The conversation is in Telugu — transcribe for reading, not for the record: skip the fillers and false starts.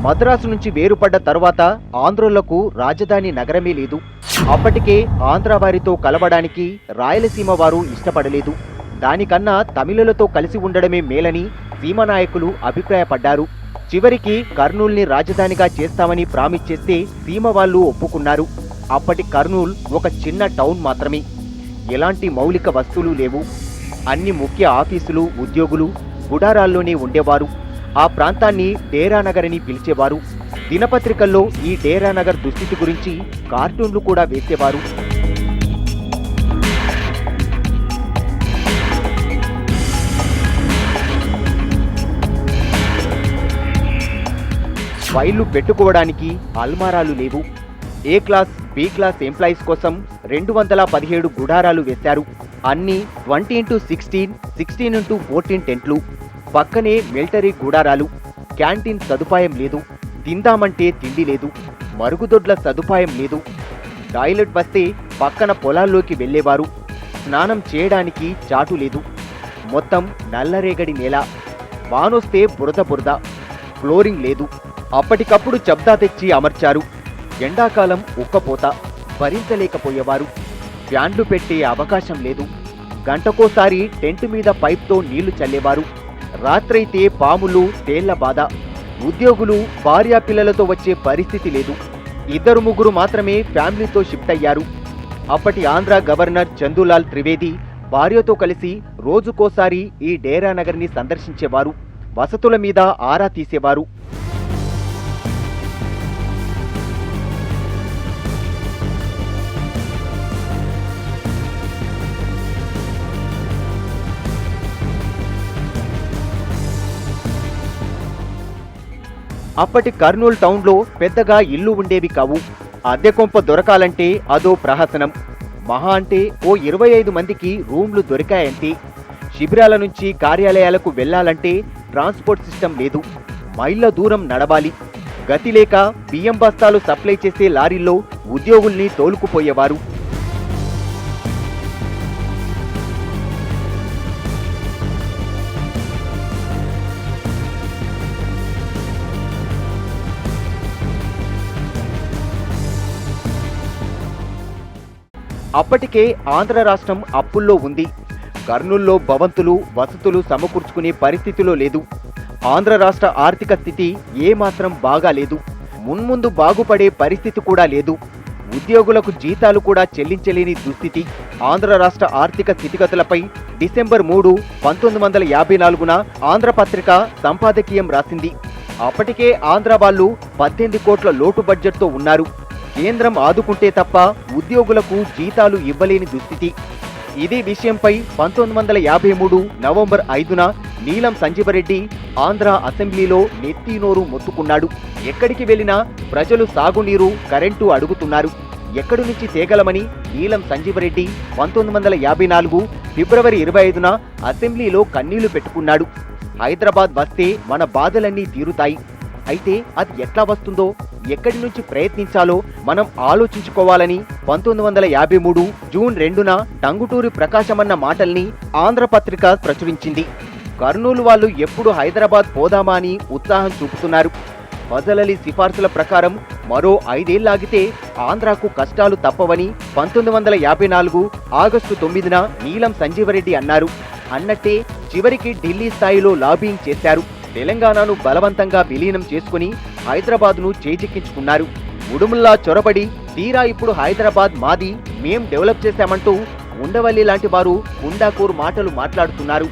మద్రాసు నుంచి వేరుపడ్డ తరువాత ఆంధ్రులకు రాజధాని నగరమే లేదు. అప్పటికే ఆంధ్ర వారితో కలవడానికి రాయలసీమ వారు ఇష్టపడలేదు. దానికన్నా తమిళులతో కలిసి ఉండడమే మేలని సీమనాయకులు అభిప్రాయపడ్డారు. చివరికి కర్నూల్ని రాజధానిగా చేస్తామని ప్రామిస్ చేస్తే సీమ వాళ్ళు ఒప్పుకున్నారు. అప్పటి కర్నూల్ ఒక చిన్న టౌన్ మాత్రమే. ఎలాంటి మౌలిక వస్తువులు లేవు. అన్ని ముఖ్య ఆఫీసులు, ఉద్యోగులు గుడారాల్లోనే ఉండేవారు. ఆ ప్రాంతాన్ని డేరానగర్ అని పిలిచేవారు. దినపత్రికల్లో ఈ డేరానగర్ దుస్థితి గురించి కార్టూన్లు కూడా వేసేవారు. ఫైళ్లు పెట్టుకోవడానికి అల్మారాలు లేవు. ఏ క్లాస్, బి క్లాస్ ఎంప్లాయీస్ కోసం 217 గుడారాలు వేశారు. అన్ని 20x16, 16x14 టెంట్లు. పక్కనే మిలిటరీ గుడారాలు. క్యాంటీన్ సదుపాయం లేదు. తిందామంటే తిండి లేదు. మరుగుదొడ్ల సదుపాయం లేదు. టాయిలెట్ వస్తే పక్కన పొలాల్లోకి వెళ్లేవారు. స్నానం చేయడానికి చాటు లేదు. మొత్తం నల్లరేగడి నేల. వానొస్తే బురద బురద. ఫ్లోరింగ్ లేదు. అప్పటికప్పుడు చెప్దా తెచ్చి అమర్చారు. ఎండాకాలం ఉక్కపోత. భరించలేకపోయేవారు. ఫ్యాన్లు పెట్టే అవకాశం లేదు. గంటకోసారి టెంట్ మీద పైప్తో నీళ్లు చల్లేవారు. రాత్రైతే పాములు, తేళ్ల బాధ. ఉద్యోగులు భార్యా పిల్లలతో వచ్చే పరిస్థితి లేదు. 2-3 మాత్రమే ఫ్యామిలీతో షిఫ్ట్ అయ్యారు. అప్పటి ఆంధ్ర గవర్నర్ చందులాల్ త్రివేది భార్యతో కలిసి రోజుకోసారి ఈ డేరానగర్ని సందర్శించేవారు. వసతుల మీద ఆరా తీసేవారు. అప్పటి కర్నూలు టౌన్లో పెద్దగా ఇల్లు ఉండేవి కావు. అద్దె కొంప దొరకాలంటే అదో ప్రహసనం. మహా అంటే ఓ 25 మందికి రూమ్లు దొరికాయంటే. శిబిరాల నుంచి కార్యాలయాలకు వెళ్లాలంటే ట్రాన్స్పోర్ట్ సిస్టమ్ లేదు. మైళ్ళ దూరం నడవాలి. గతి లేక బియ్యం బస్తాలు సప్లై చేసే లారీల్లో ఉద్యోగుల్ని తోలుకుపోయేవారు. అప్పటికే ఆంధ్ర రాష్ట్రం అప్పుల్లో ఉంది. కర్నూల్లో భవంతులు, వసతులు సమకూర్చుకునే పరిస్థితిలో లేదు. ఆంధ్ర రాష్ట్ర ఆర్థిక స్థితి ఏమాత్రం బాగాలేదు. మున్ముందు బాగుపడే పరిస్థితి కూడా లేదు. ఉద్యోగులకు జీతాలు కూడా చెల్లించలేని దుస్థితి. ఆంధ్ర రాష్ట్ర ఆర్థిక స్థితిగతులపై డిసెంబర్ 3, 1954న ఆంధ్రపత్రిక సంపాదకీయం రాసింది. అప్పటికే ఆంధ్ర వాళ్ళు 18 కోట్ల లోటు బడ్జెట్తో ఉన్నారు. కేంద్రం ఆదుకుంటే తప్ప ఉద్యోగులకు జీతాలు ఇవ్వలేని దుస్థితి. ఇదే విషయంపై 1953 నవంబర్ 5న నీలం సంజీవరెడ్డి ఆంధ్ర అసెంబ్లీలో నెత్తినోరు మొత్తుకున్నాడు. ఎక్కడికి వెళ్లినా ప్రజలు సాగునీరు, కరెంటు అడుగుతున్నారు. ఎక్కడి నుంచి తేగలమని నీలం సంజీవరెడ్డి 1954 ఫిబ్రవరి 25న అసెంబ్లీలో కన్నీళ్లు పెట్టుకున్నాడు. హైదరాబాద్ వస్తే మన బాధలన్నీ తీరుతాయి. అయితే అది ఎట్లా వస్తుందో, ఎక్కడి నుంచి ప్రయత్నించాలో మనం ఆలోచించుకోవాలని 1953 జూన్ 2న టంగుటూరి ప్రకాశమన్న మాటల్ని ఆంధ్రపత్రిక ప్రచురించింది. కర్నూలు వాళ్ళు ఎప్పుడు హైదరాబాద్ పోదామా అని ఉత్సాహం చూపుతున్నారు. ఫజల్ అలీ సిఫార్సుల ప్రకారం మరో 5 ఏళ్లాగితే ఆంధ్రాకు కష్టాలు తప్పవని 1954 ఆగస్టు 9న నీలం సంజీవరెడ్డి అన్నారు. అన్నట్టే చివరికి ఢిల్లీ స్థాయిలో లాబింగ్ చేశారు. తెలంగాణను బలవంతంగా విలీనం చేసుకుని హైదరాబాద్ను చేజిక్కించుకున్నారు. ఉడుముల్లా చొరబడి తీరా ఇప్పుడు హైదరాబాద్ మాది, మేం డెవలప్ చేశామంటూ ఉండవల్లి లాంటి వారు గుండాకూర్ మాటలు మాట్లాడుతున్నారు.